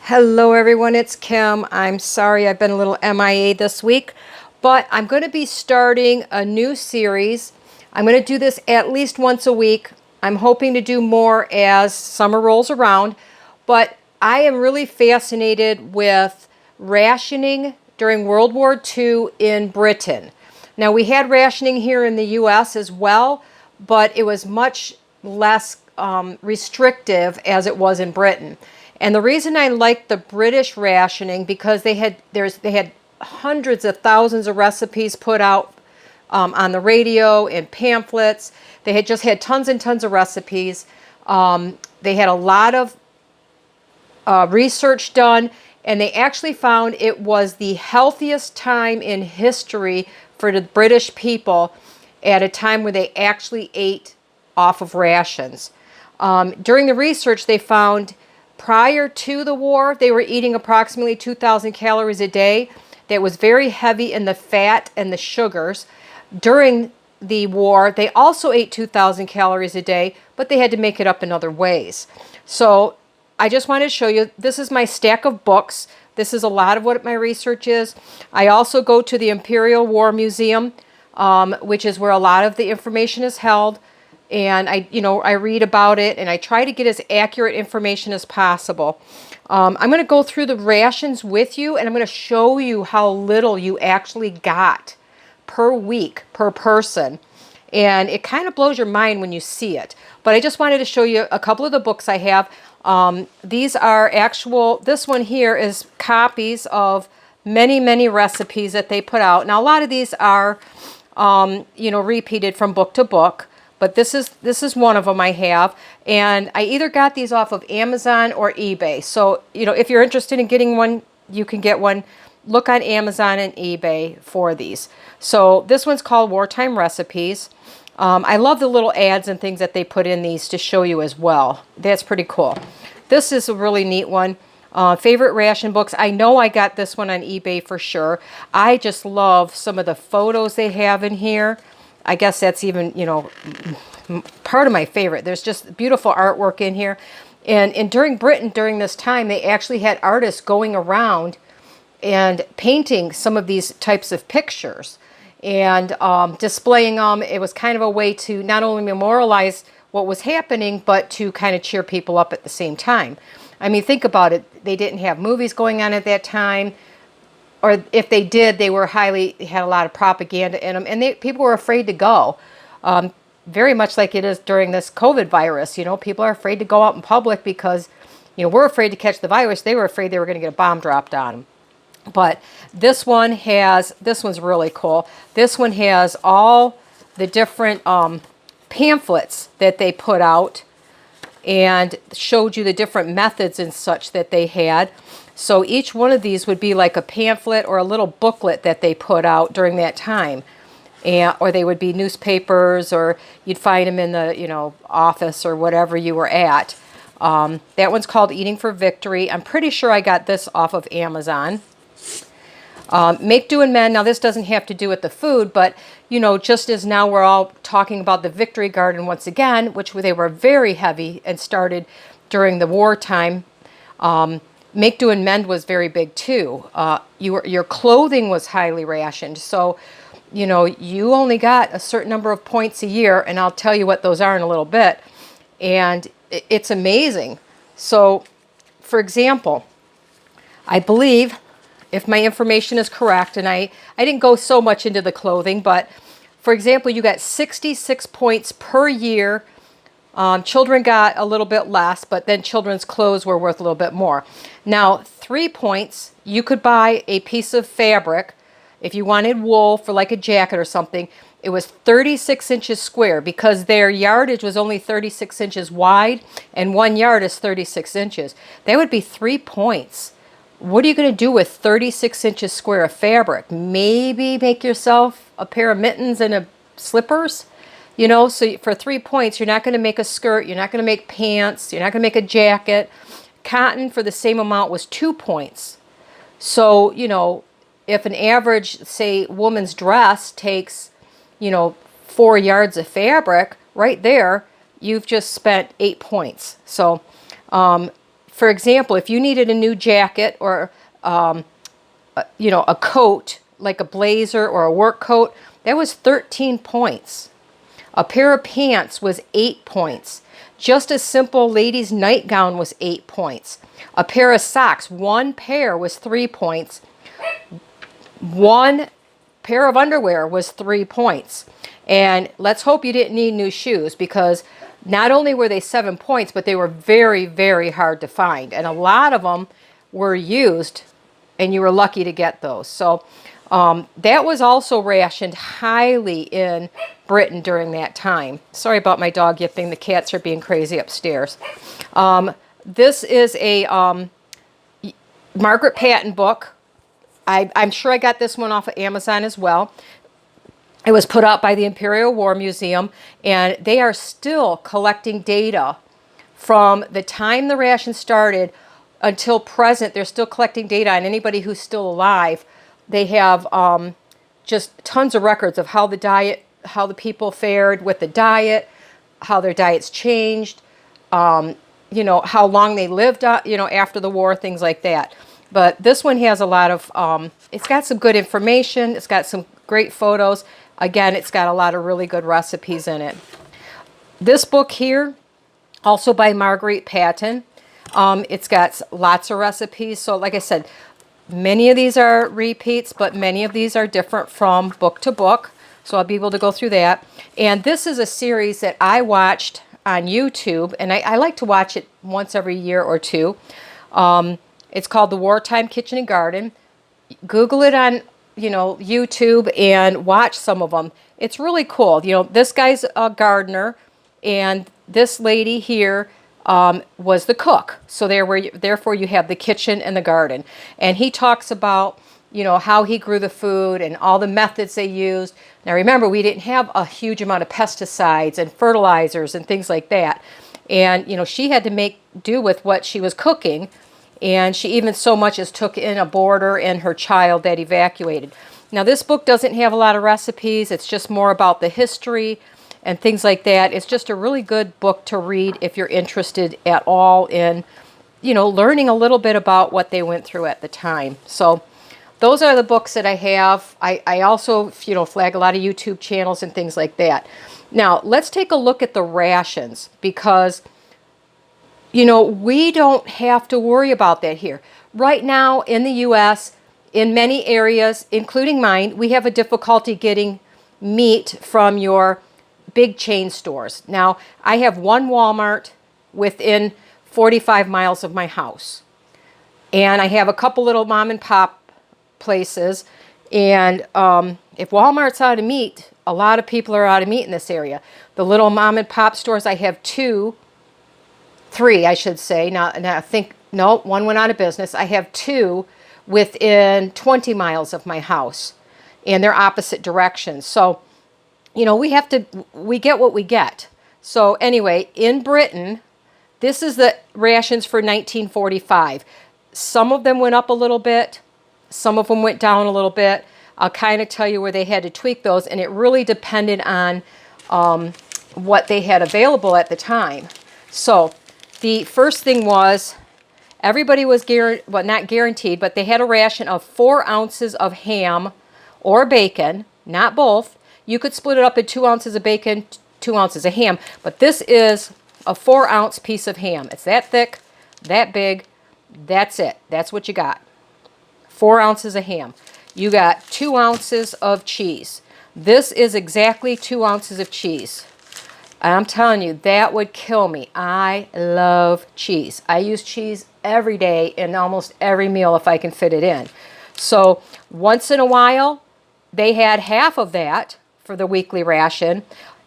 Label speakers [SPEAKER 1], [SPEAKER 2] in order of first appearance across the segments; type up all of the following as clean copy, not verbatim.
[SPEAKER 1] Hello everyone, it's Kim. I'm sorry I've been a little MIA this week, but I'm going to be starting a new series. I'm going to do this at least once a week. I'm hoping to do more as summer rolls around, but I am really fascinated with rationing during World War II in Britain. Now, we had rationing here in the US as well, but it was much less restrictive as it was in Britain. And the reason I like the British rationing, because they had hundreds of thousands of recipes put out on the radio and pamphlets. They had just had tons and tons of recipes. They had a lot of research done, and they actually found it was the healthiest time in history for the British people at a time where they actually ate off of rations. During the research, they found prior to the war, they were eating approximately 2,000 calories a day. That was very heavy in the fat and the sugars. During the war, they also ate 2,000 calories a day, but they had to make it up in other ways. So I just wanted to show you, this is my stack of books. This is a lot of what my research is. I also go to the Imperial War Museum, which is where a lot of the information is held. And I read about it, and I try to get as accurate information as possible. I'm going to go through the rations with you, and I'm going to show you how little you actually got per week, per person. And it kind of blows your mind when you see it. But I just wanted to show you a couple of the books I have. These are this one here is copies of many, many recipes that they put out. Now, a lot of these are, repeated from book to book. But this is one of them I have, and I either got these off of Amazon or eBay. So, if you're interested in getting one, you can get one. Look on Amazon and eBay for these. So this one's called Wartime Recipes. I love the little ads and things that they put in these to show you as well. That's pretty cool. This is a really neat one. Favorite ration books. I know I got this one on eBay for sure. I just love some of the photos they have in here. I guess that's even, part of my favorite. There's just beautiful artwork in here. And during Britain, during this time, they actually had artists going around and painting some of these types of pictures and displaying them. It was kind of a way to not only memorialize what was happening, but to kind of cheer people up at the same time. I mean, think about it. They didn't have movies going on at that time. Or if they did, they had a lot of propaganda in them, and people were afraid to go. Very much like it is during this COVID virus. People are afraid to go out in public because, we're afraid to catch the virus. They were afraid they were going to get a bomb dropped on them. But this one's really cool. This one has all the different pamphlets that they put out and showed you the different methods and such that they had. So each one of these would be like a pamphlet or a little booklet that they put out during that time. Or they would be newspapers, or you'd find them in the office or whatever you were at. That one's called Eating for Victory. I'm pretty sure I got this off of Amazon. Make, Do, and Mend. Now, this doesn't have to do with the food, but, just as now we're all talking about the Victory Garden once again, which they were very heavy and started during the wartime. Make, Do, and Mend was very big too. Your clothing was highly rationed. So, you only got a certain number of points a year, and I'll tell you what those are in a little bit. And it's amazing. So, for example, I believe, if my information is correct, and I didn't go so much into the clothing, but for example, you got 66 points per year. Children got a little bit less, but then children's clothes were worth a little bit more. Now, 3 points, you could buy a piece of fabric. If you wanted wool for like a jacket or something, it was 36 inches square because their yardage was only 36 inches wide, and 1 yard is 36 inches. That would be 3 points. What are you going to do with 36 inches square of fabric? Maybe make yourself a pair of mittens and slippers? So for 3 points, you're not going to make a skirt, you're not going to make pants, you're not going to make a jacket. Cotton for the same amount was 2 points. So, if an average, say, woman's dress takes, 4 yards of fabric, right there, you've just spent 8 points. So For example, if you needed a new jacket or, a coat, like a blazer or a work coat, that was 13 points. A pair of pants was 8 points. Just a simple lady's nightgown was 8 points. A pair of socks, one pair was 3 points. One pair of underwear was 3 points. And let's hope you didn't need new shoes, because not only were they 7 points, but they were very, very hard to find. And a lot of them were used, and you were lucky to get those. So that was also rationed highly in Britain during that time. Sorry about my dog yipping. The cats are being crazy upstairs. This is a Margaret Patton book. I'm sure I got this one off of Amazon as well. It was put out by the Imperial War Museum, and they are still collecting data from the time the ration started until present. They're still collecting data on anybody who's still alive. They have just tons of records of how the people fared with the diet, how their diets changed, how long they lived, after the war, things like that. But this one has a lot of, it's got some good information. It's got some great photos. Again, it's got a lot of really good recipes in it. This book here, also by Margaret Patton, it's got lots of recipes. So like I said, many of these are repeats, but many of these are different from book to book. So I'll be able to go through that. And this is a series that I watched on YouTube, and I like to watch it once every year or two. It's called The Wartime Kitchen and Garden. Google it on YouTube and watch some of them. It's really cool. This guy's a gardener, and this lady here was the cook. So therefore you have the kitchen and the garden. And he talks about, how he grew the food and all the methods they used. Now remember, we didn't have a huge amount of pesticides and fertilizers and things like that. And, she had to make do with what she was cooking. And she even so much as took in a boarder and her child that evacuated. Now this book doesn't have a lot of recipes. It's just more about the history and things like that. It's just a really good book to read if you're interested at all in, learning a little bit about what they went through at the time. So those are the books that I have. I also, flag a lot of YouTube channels and things like that. Now let's take a look at the rations, because we don't have to worry about that here. Right now in the U.S., in many areas, including mine, we have a difficulty getting meat from your big chain stores. Now, I have one Walmart within 45 miles of my house. And I have a couple little mom and pop places. And if Walmart's out of meat, a lot of people are out of meat in this area. The little mom and pop stores, I have three, I should say. Now I think, no, one went out of business. I have two within 20 miles of my house, and they're opposite directions. So, we get what we get. So anyway, in Britain, this is the rations for 1945. Some of them went up a little bit. Some of them went down a little bit. I'll kind of tell you where they had to tweak those, and it really depended on what they had available at the time. So the first thing was, everybody was not guaranteed, but they had a ration of 4 ounces of ham or bacon, not both. You could split it up in 2 ounces of bacon, 2 ounces of ham, but this is a 4-ounce piece of ham. It's that thick, that big, that's it. That's what you got. 4 ounces of ham. You got 2 ounces of cheese. This is exactly 2 ounces of cheese. I'm telling you, that would kill me. I love cheese. I use cheese every day in almost every meal if I can fit it in. So once in a while, they had half of that for the weekly ration.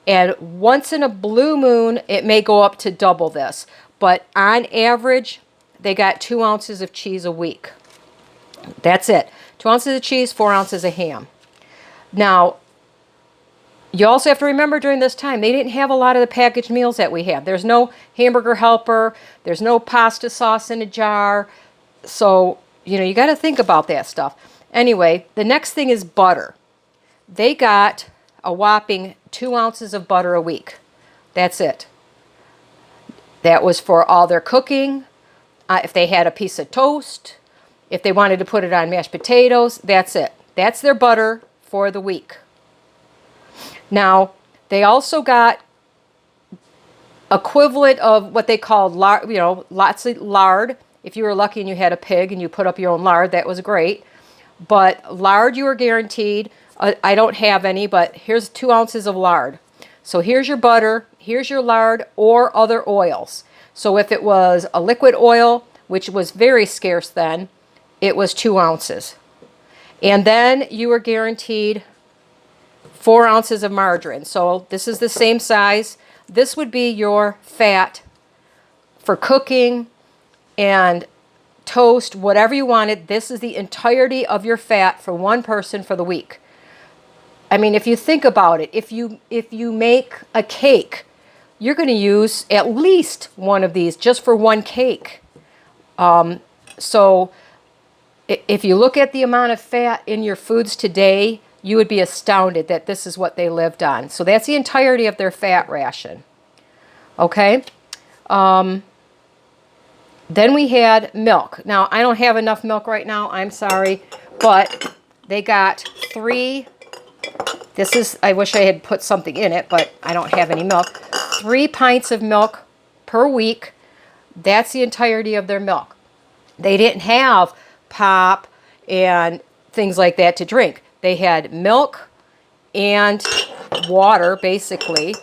[SPEAKER 1] And once in a blue moon, it may go up to double this. But on average, they got 2 ounces of cheese a week. That's it. 2 ounces of cheese, 4 ounces of ham. Now, you also have to remember during this time, they didn't have a lot of the packaged meals that we have. There's no hamburger helper. There's no pasta sauce in a jar. So, you got to think about that stuff. Anyway, the next thing is butter. They got a whopping 2 ounces of butter a week. That's it. That was for all their cooking, If they had a piece of toast, if they wanted to put it on mashed potatoes, that's it. That's their butter for the week. Now, they also got equivalent of what they called lard, lots of lard. If you were lucky and you had a pig and you put up your own lard, that was great. But lard you were guaranteed. I don't have any, but here's 2 ounces of lard. So here's your butter, here's your lard or other oils. So if it was a liquid oil, which was very scarce then, it was 2 ounces. And then you were guaranteed 4 ounces of margarine. So this is the same size. This would be your fat for cooking and toast, whatever you wanted. This is the entirety of your fat for one person for the week. I mean, if you think about it, if you make a cake, you're going to use at least one of these just for one cake. So if you look at the amount of fat in your foods today, you would be astounded that this is what they lived on. So that's the entirety of their fat ration. Okay? Then we had milk. Now, I don't have enough milk right now. I'm sorry. But they got 3... This is, I wish I had put something in it, but I don't have any milk. 3 pints of milk per week. That's the entirety of their milk. They didn't have pop and things like that to drink. They had milk and water, basically.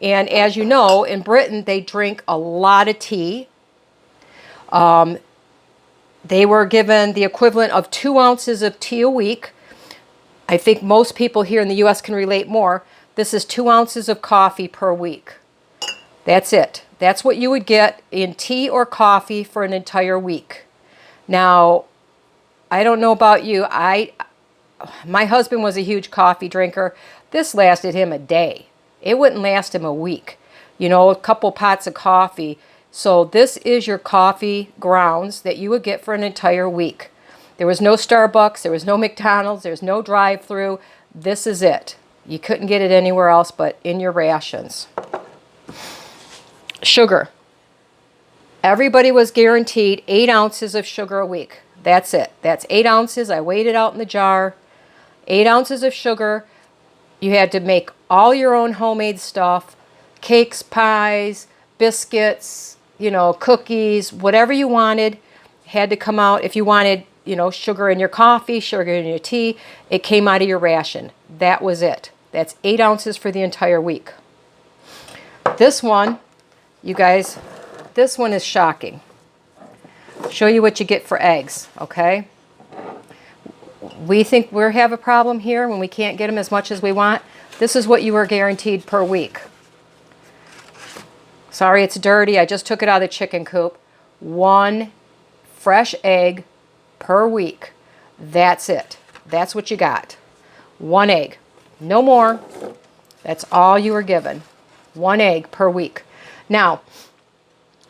[SPEAKER 1] And as you know, in Britain, they drink a lot of tea. They were given the equivalent of 2 ounces of tea a week. I think most people here in the U.S. can relate more. This is 2 ounces of coffee per week. That's it. That's what you would get in tea or coffee for an entire week. Now, I don't know about you. My husband was a huge coffee drinker. This lasted him a day. It wouldn't last him a week. A couple pots of coffee. So this is your coffee grounds that you would get for an entire week. There was no Starbucks, there was no McDonald's, there's no drive-through. This is it. You couldn't get it anywhere else but in your rations. Sugar. Everybody was guaranteed 8 ounces of sugar a week. That's it. That's 8 ounces. I weighed it out in the jar. 8 ounces of sugar. You had to make all your own homemade stuff. Cakes, pies, biscuits, cookies, whatever you wanted had to come out. If you wanted sugar in your coffee, sugar in your tea, it came out of your ration. That was it. That's 8 ounces for the entire week. This one, you guys, this one is shocking. Show you what you get for eggs, okay? We think we have a problem here when we can't get them as much as we want. This is what you were guaranteed per week. Sorry, it's dirty. I just took it out of the chicken coop. 1 fresh egg per week. That's it. That's what you got. 1 egg. No more. That's all you were given. 1 egg per week. Now,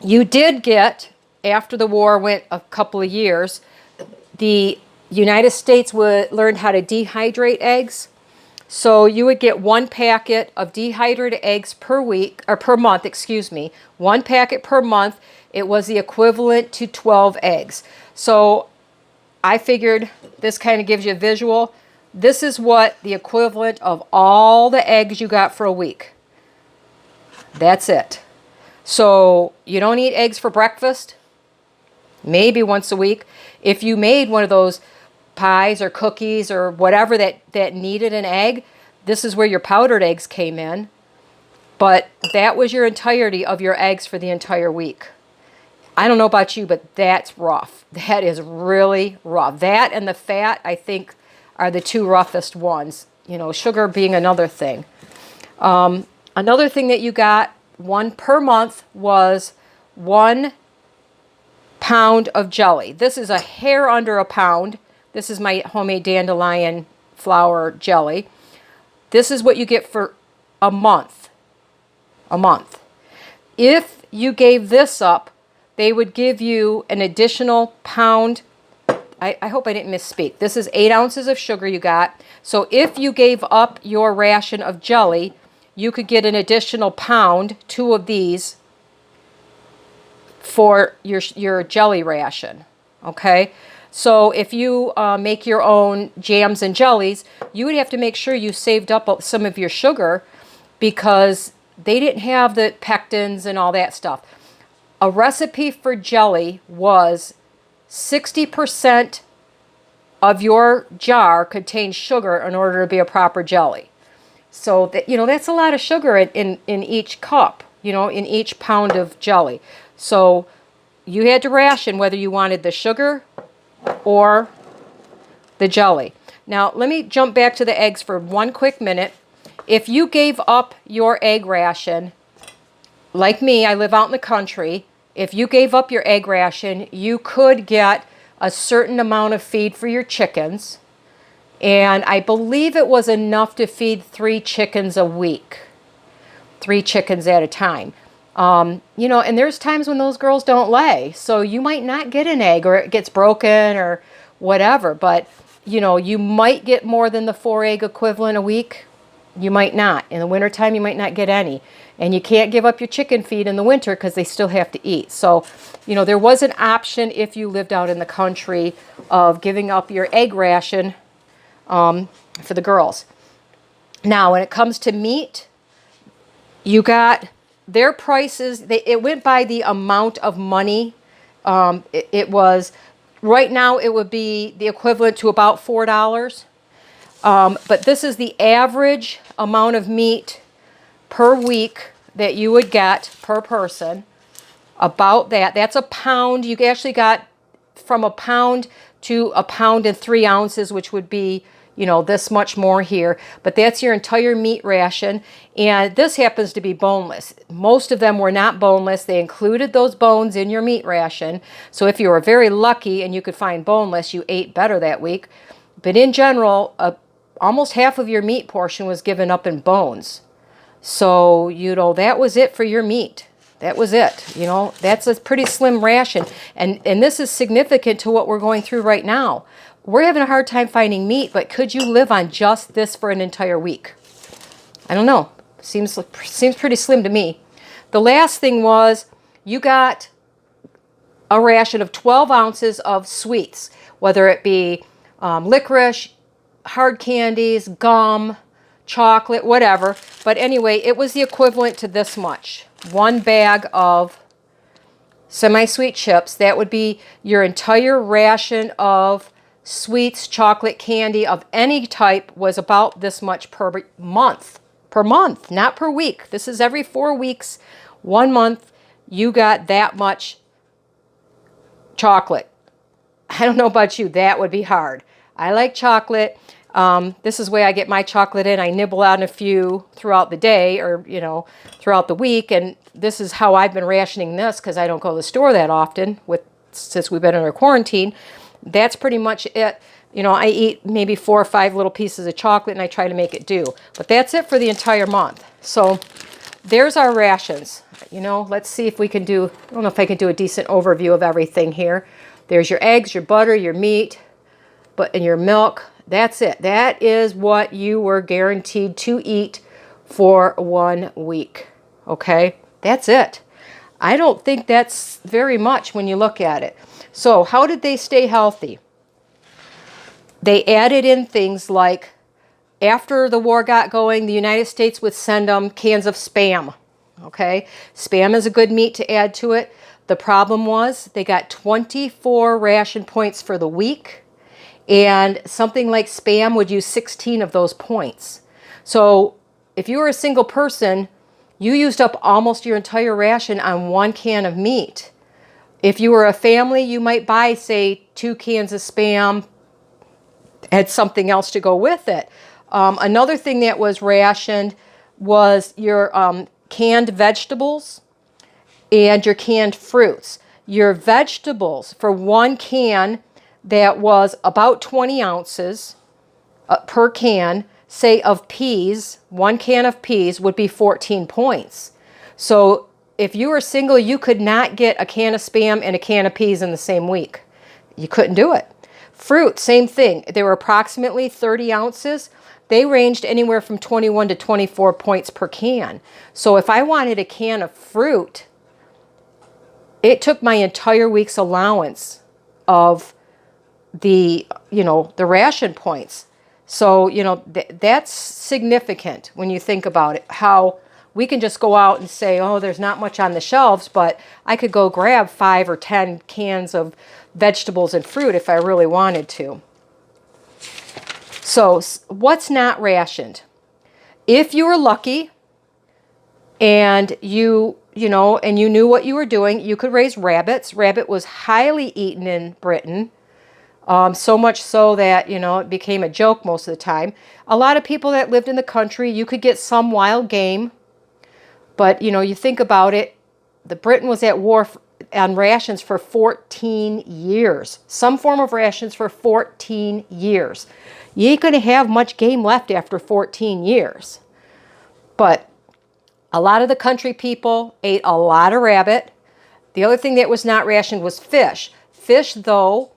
[SPEAKER 1] you did get, after the war went a couple of years, the United States learned how to dehydrate eggs. So you would get 1 packet of dehydrated eggs per week, or per month, excuse me. 1 packet per month. It was the equivalent to 12 eggs. So I figured this kind of gives you a visual. This is what the equivalent of all the eggs you got for a week. That's it. So you don't eat eggs for breakfast? Maybe once a week. If you made one of those pies or cookies or whatever that needed an egg, this is where your powdered eggs came in. But that was your entirety of your eggs for the entire week. I don't know about you, but that's rough. That is really rough. That and the fat, I think, are the 2 roughest ones. Sugar being another thing. Another thing that you got, 1 per month, was 1 pound of jelly. This is a hair under a pound. This is my homemade dandelion flour jelly. This is what you get for a month. A month. If you gave this up, they would give you an additional pound. I hope I didn't misspeak. This is 8 ounces of sugar you got. So if you gave up your ration of jelly, you could get an additional pound, 2 of these, for your jelly ration, okay? So if you make your own jams and jellies, you would have to make sure you saved up some of your sugar because they didn't have the pectins and all that stuff. A recipe for jelly was 60% of your jar contains sugar in order to be a proper jelly. So that, that's a lot of sugar in each cup, in each pound of jelly. So you had to ration whether you wanted the sugar or the jelly. Now, let me jump back to the eggs for one quick minute. If you gave up your egg ration, like me, I live out in the country. If you gave up your egg ration, you could get a certain amount of feed for your chickens. And I believe it was enough to feed 3 chickens a week. 3 chickens at a time. And there's times when those girls don't lay. So you might not get an egg or it gets broken or whatever. But, you might get more than the 4 egg equivalent a week. You might not. In the wintertime, you might not get any. And you can't give up your chicken feed in the winter because they still have to eat. So, there was an option if you lived out in the country of giving up your egg ration for the girls. Now, when it comes to meat, you got their prices. It went by the amount of money. It was, right now, it would be the equivalent to about $4. But this is the average amount of meat per week that you would get per person. About that. That's a pound. You actually got from a pound to a pound and 3 ounces, which would be, this much more here. But that's your entire meat ration. And this happens to be boneless. Most of them were not boneless. They included those bones in your meat ration. So if you were very lucky and you could find boneless, you ate better that week. But in general, almost half of your meat portion was given up in bones. So, that was it for your meat. That was it. That's a pretty slim ration. And this is significant to what we're going through right now. We're having a hard time finding meat, but could you live on just this for an entire week? I don't know. Seems pretty slim to me. The last thing was you got a ration of 12 ounces of sweets, whether it be licorice, hard candies, gum, chocolate, whatever. But anyway, it was the equivalent to this much. 1 bag of semi-sweet chips. That would be your entire ration of sweets, chocolate, candy of any type was about this much per month. Per month, not per week. This is every 4 weeks. 1 month, you got that much chocolate. I don't know about you. That would be hard. I like chocolate. This is the way I get my chocolate in. I nibble on a few throughout the day or, throughout the week. And this is how I've been rationing this because I don't go to the store that often since we've been under quarantine. That's pretty much it. I eat maybe 4 or 5 little pieces of chocolate and I try to make it do. But that's it for the entire month. So there's our rations. Let's see if we can do, I don't know if I can do a decent overview of everything here. There's your eggs, your butter, your meat, and your milk. That's it. That is what you were guaranteed to eat for 1 week. Okay? That's it. I don't think that's very much when you look at it. So how did they stay healthy? They added in things like, after the war got going, the United States would send them cans of Spam. Okay? Spam is a good meat to add to it. The problem was they got 24 ration points for the week. And something like Spam would use 16 of those points. So if you were a single person, you used up almost your entire ration on 1 can of meat. If you were a family, you might buy, say, 2 cans of Spam, add something else to go with it. Another thing that was rationed was your canned vegetables and your canned fruits. Your vegetables, for 1 can, that was about 20 ounces per can, say, of peas. 1 can of peas would be 14 points. So if you were single, you could not get a can of Spam and a can of peas in the same week. You couldn't do it. Fruit, same thing. They were approximately 30 ounces. They ranged anywhere from 21 to 24 points per can. So if I wanted a can of fruit, It took my entire week's allowance of the ration points. So, that's significant when you think about it, how we can just go out and say, oh, there's not much on the shelves, but I could go grab 5 or 10 cans of vegetables and fruit if I really wanted to. So what's not rationed? If you were lucky and you knew what you were doing, you could raise rabbits. Rabbit was highly eaten in Britain. So much so that, it became a joke most of the time. A lot of people that lived in the country, you could get some wild game. But, you think about it, Britain was at war on rations for 14 years. Some form of rations for 14 years. You ain't going to have much game left after 14 years. But a lot of the country people ate a lot of rabbit. The other thing that was not rationed was fish. Fish, though,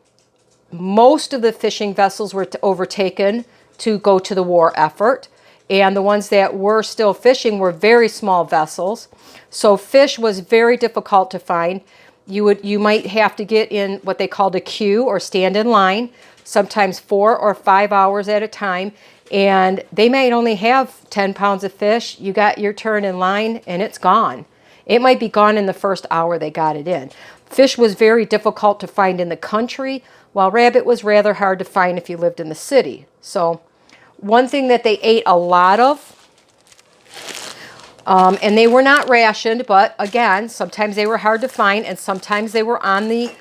[SPEAKER 1] most of the fishing vessels were overtaken to go to the war effort, and the ones that were still fishing were very small vessels. So fish was very difficult to find. You might have to get in what they called a queue or stand in line, sometimes 4 or 5 hours at a time, and they might only have 10 pounds of fish. You got your turn in line and it's gone. It might be gone in the first hour they got it in. Fish was very difficult to find in the country, while rabbit was rather hard to find if you lived in the city. So one thing that they ate a lot of, and they were not rationed, but again, sometimes they were hard to find and sometimes they were on the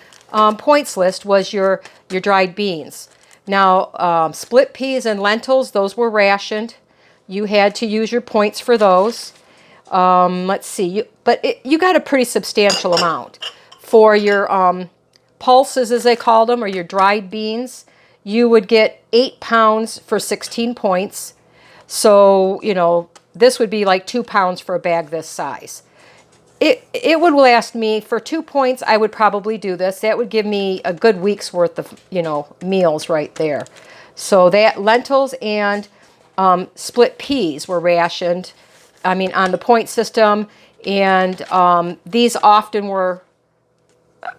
[SPEAKER 1] points list, was your dried beans. Now, split peas and lentils, those were rationed. You had to use your points for those. Let's see, you got a pretty substantial amount. For your pulses, as they called them, or your dried beans, you would get 8 pounds for 16 points. So, this would be like 2 pounds for a bag this size. It would last me, for 2 points, I would probably do this. That would give me a good week's worth of, meals right there. So that lentils and split peas were rationed, on the point system. And these often were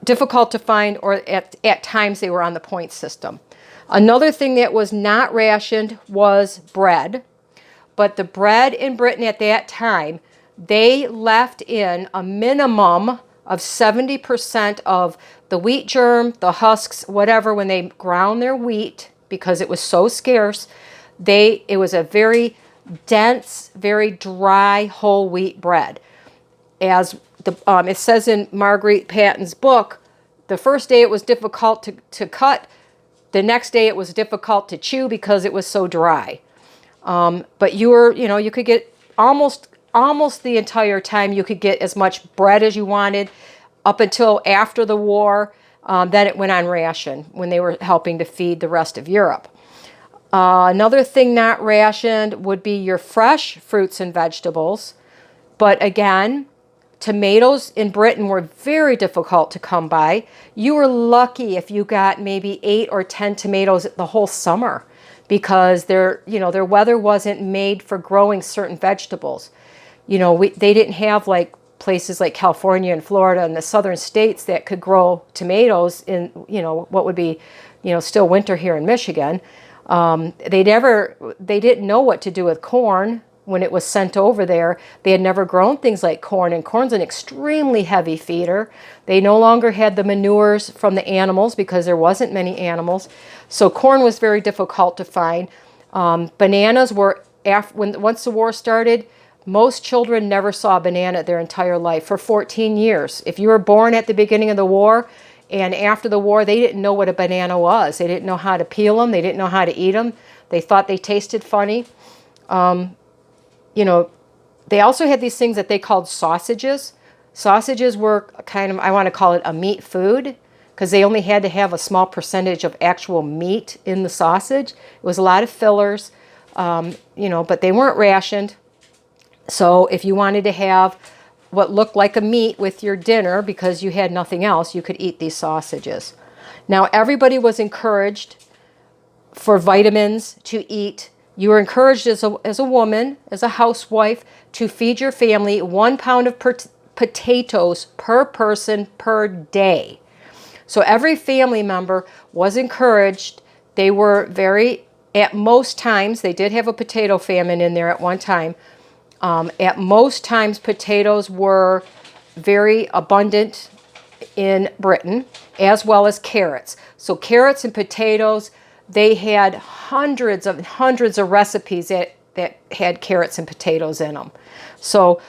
[SPEAKER 1] difficult to find, or at times they were on the point system. Another thing that was not rationed was bread. But the bread in Britain at that time, they left in a minimum of 70% of the wheat germ, the husks, whatever, when they ground their wheat, because it was so scarce. It was a very dense, very dry whole wheat bread. As it says in Marguerite Patton's book, the first day it was difficult to cut. The next day it was difficult to chew because it was so dry. But you could get almost the entire time, you could get as much bread as you wanted up until after the war. Then it went on ration when they were helping to feed the rest of Europe. Another thing not rationed would be your fresh fruits and vegetables. But again, tomatoes in Britain were very difficult to come by. You were lucky if you got maybe 8 or 10 tomatoes the whole summer, because their weather wasn't made for growing certain vegetables. They didn't have like places like California and Florida and the southern states that could grow tomatoes in, what would be, still winter here in Michigan. They didn't know what to do with corn when it was sent over there. They had never grown things like corn, and corn's an extremely heavy feeder. They no longer had the manures from the animals because there wasn't many animals. So corn was very difficult to find. Bananas were, once the war started, most children never saw a banana their entire life for 14 years. If you were born at the beginning of the war and after the war, they didn't know what a banana was. They didn't know how to peel them. They didn't know how to eat them. They thought they tasted funny. They also had these things that they called sausages. Sausages were kind of, I want to call it a meat food, because they only had to have a small percentage of actual meat in the sausage. It was a lot of fillers, but they weren't rationed. So if you wanted to have what looked like a meat with your dinner because you had nothing else, you could eat these sausages. Now, everybody was encouraged for vitamins to eat. You were encouraged as a woman, as a housewife, to feed your family 1 pound of potatoes per person per day. So every family member was encouraged. They were very, at most times, they did have a potato famine in there at one time. At most times, potatoes were very abundant in Britain, as well as carrots. So carrots and potatoes, they had hundreds of recipes that had carrots and potatoes in them. So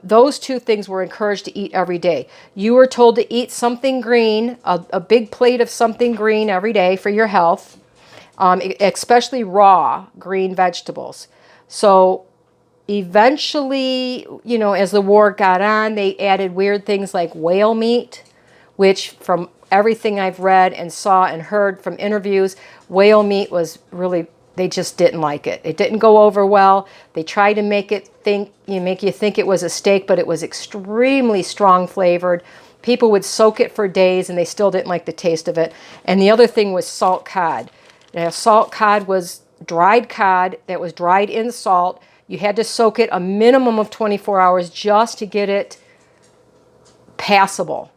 [SPEAKER 1] those two things were encouraged to eat every day. You were told to eat something green, a big plate of something green every day for your health, especially raw green vegetables. So eventually, you know, as the war got on, they added weird things like whale meat, which from everything I've read and saw and heard from interviews, whale meat was really, they just didn't like it. It didn't go over well. They tried to make it make you think it was a steak, but it was extremely strong flavored. People would soak it for days and they still didn't like the taste of it. And the other thing was salt cod. Now, salt cod was dried cod that was dried in salt. You had to soak it a minimum of 24 hours just to get it passable.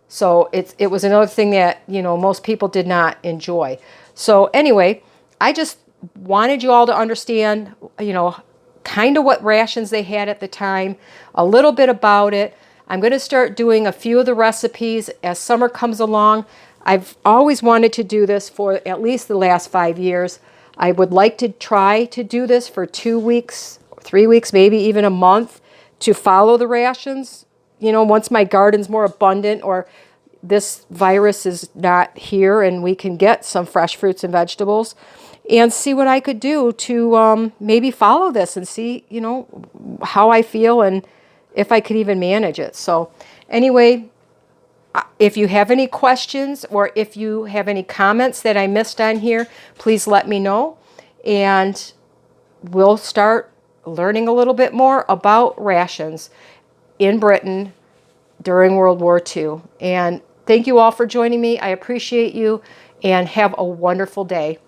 [SPEAKER 1] So it was another thing that, you know, most people did not enjoy. So anyway, I just wanted you all to understand, you know, kind of what rations they had at the time, a little bit about it. I'm going to start doing a few of the recipes as summer comes along. I've always wanted to do this for at least the last 5 years. I would like to try to do this for 2 weeks, 3 weeks, maybe even a month to follow the rations. You know, once my garden's more abundant or this virus is not here and we can get some fresh fruits and vegetables, and see what I could do to maybe follow this and see, you know, how I feel and if I could even manage it. So anyway, if you have any questions or if you have any comments that I missed on here, please let me know. And we'll start learning a little bit more about rations in Britain during World War II. And thank you all for joining me. I appreciate you and have a wonderful day.